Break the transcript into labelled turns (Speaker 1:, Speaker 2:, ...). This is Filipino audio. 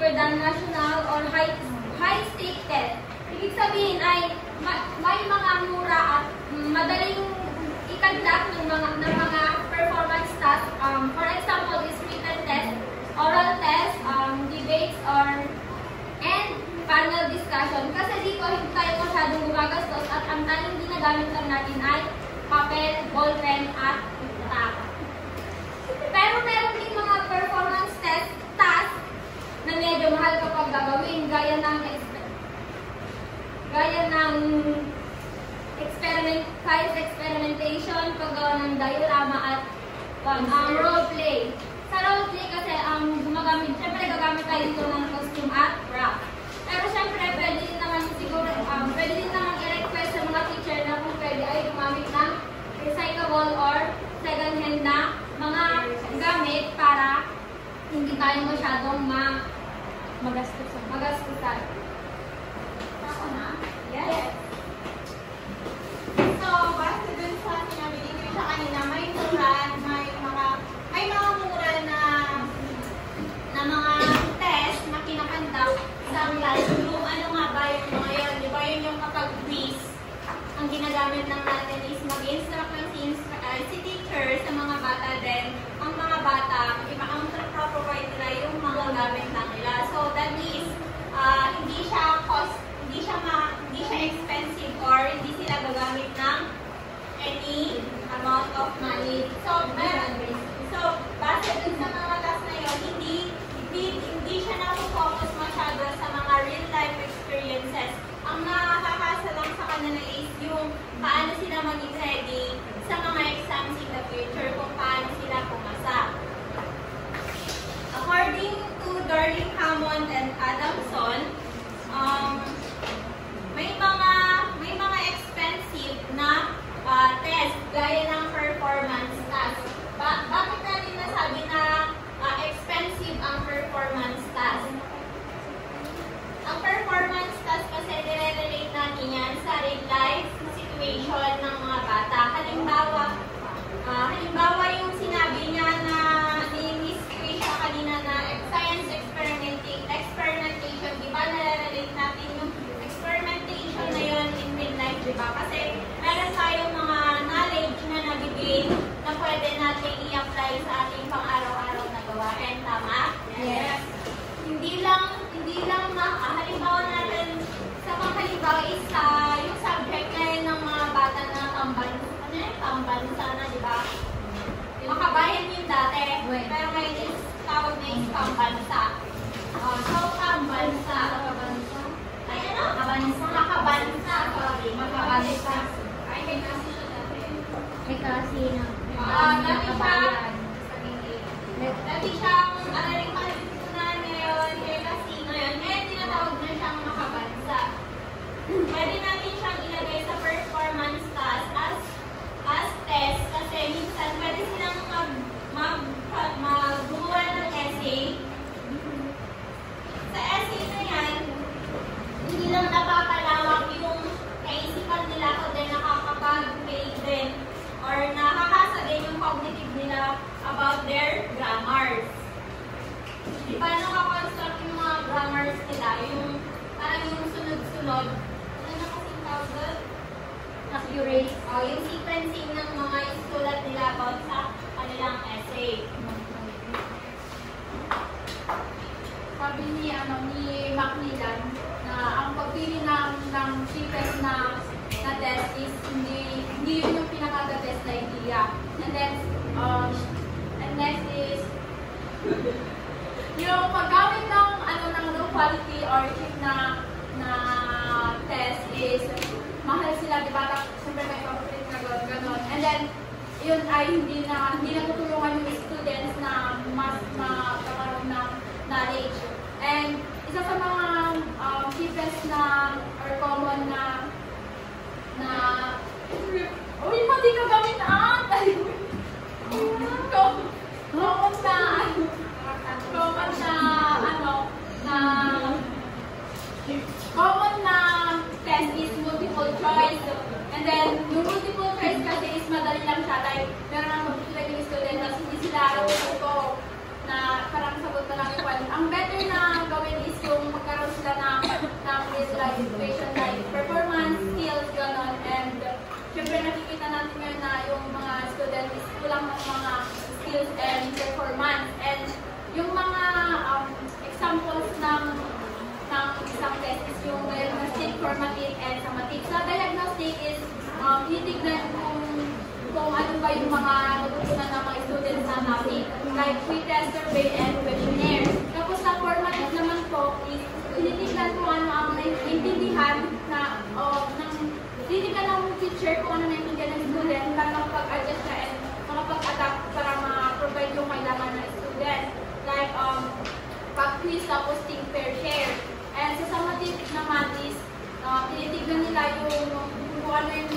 Speaker 1: cheaper than national or high-stake test. Ibig sabihin ay may mga mura at madaling i-conduct ng mga performance tasks. For example, is written test, oral test, debates, and panel discussion. Kasi dito hindi tayo masyadong gumagastos at ang tanging ginagamit lang natin ay papel, ballpen, at tape. Pero meron din mga performance test task na medyo mahal kapag gagawin, gaya ng science experimentation, paggawa ng diorama at role play. Sa role play kasi syempre gagamit tayo dito ng costume at prop. Pero syempre pwede din naman i-request sa mga teacher na kung pwede ay gumamit ng recyclable or second hand na mga gamit para hindi tayo masyadong magastusan. Ako na? Yes.
Speaker 2: So, base dun sa sinabi ni Krisha kanina, may mga mura na mga test na kinakandak sa classroom. Ano nga ba yung mga yun? Di ba yun yung kapag quiz, ang ginagamit lang natin is mag-instruct ng si teacher sa mga bata din. Ang mga bata, ang provide nila yung mga gamit lang nila. So, that means, hindi siya expensive or hindi sila gagamit ng any amount of money. So, base dun sa mga task na yun, hindi siya na-focus masyado sa mga real-life experiences. Ang nakakasa lang sa kanila is yung paano sila maging ready sa mga exams in the future, kung paano sila pumasa. According to Darling Hammond and Adamson, may mga expensive na test gaya ng performance task. Bakit natin nasabi na expensive ang performance task? Ang performance task kasi nire-relate natin yan sa real life situation ng mga bata. Halimbawa yung sinabi niya na ni Miss Krisha kanina na science experimentation, di ba nare-relate natin yung experimentation na yun in real life, di ba? Kasi meron tayong mga knowledge na nabigay na pwede natin i-apply sa ating pang-araw-araw na gawain. Tama? Yes. Hindi lang halimbawa natin, sa panghalimbawa is yung subject ngayon ng mga bata na tambansa na, di ba? Makabayan yung dati, pero ngayon is tawag na yung tambansa. So, tambansa. Ay, ano? Makabansa. Sorry. Makabansa. Ay, may kasi siya dati.
Speaker 3: May kasi na.
Speaker 2: Dati siyang, rin pala ngayon, kasi ngayon tinatawag na siyang makabansa. Pwede natin siyang ilagay sa performance task as test kasi minsan pwede silang gumawa ng essay. Sa essay na yan, hindi lang napapalawak yung kaisipan nila kundi nakakapag-create din or nakakasa din yung cognitive nila about their grammars. Paano ka-construct yung mga grammars nila? Parang yung sunod-sunod. Ano na kasing tawag doon?
Speaker 3: Accurate.
Speaker 2: Yung sequencing ng mga isulat nila about sa kanilang essay.
Speaker 4: Sabi ni Macmillan na ang pagpili ng cheapest na test is hindi yun yung pinaka-the best na idea. And next is yung paggamit ng low quality or cheap na test is mahal sila, di ba? Siyempre may profit na gano'n. And then, yun ay hindi natutulungan yung students na mas magkakaroon ng knowledge. And isa sa mga cheapest na or common na uy, pati ka gamit common na test is multiple choice. And then, yung multiple choice kasi is madali lang siya. Like, meron ang mag-select yung student, tapos hindi sila tuto na parang sagot na lang yung one. Ang better na gawin with life situation like performance, skills, ganon. And syempre nakikita natin ngayon na yung mga student is kulang ng mga skills and performance. And yung mga examples ng isang test is yung diagnostic, formative, and summative. Sa diagnostic is titignan kung ano ba yung mga natutunan ng mga students na topic, like pre-test, survey, and questionnaire. Tapos sa formative naman po is tinitignan kung ano ang naiintindihan na tinitignan ng teacher kung ano naiintindihan ng student para makapag-adjust na and makapag-adapt para ma-provide yung kailangan ng student. Like pag-quiz tapos think, pair, share. And sa summative naman is tinitignan nila yung kung ano yung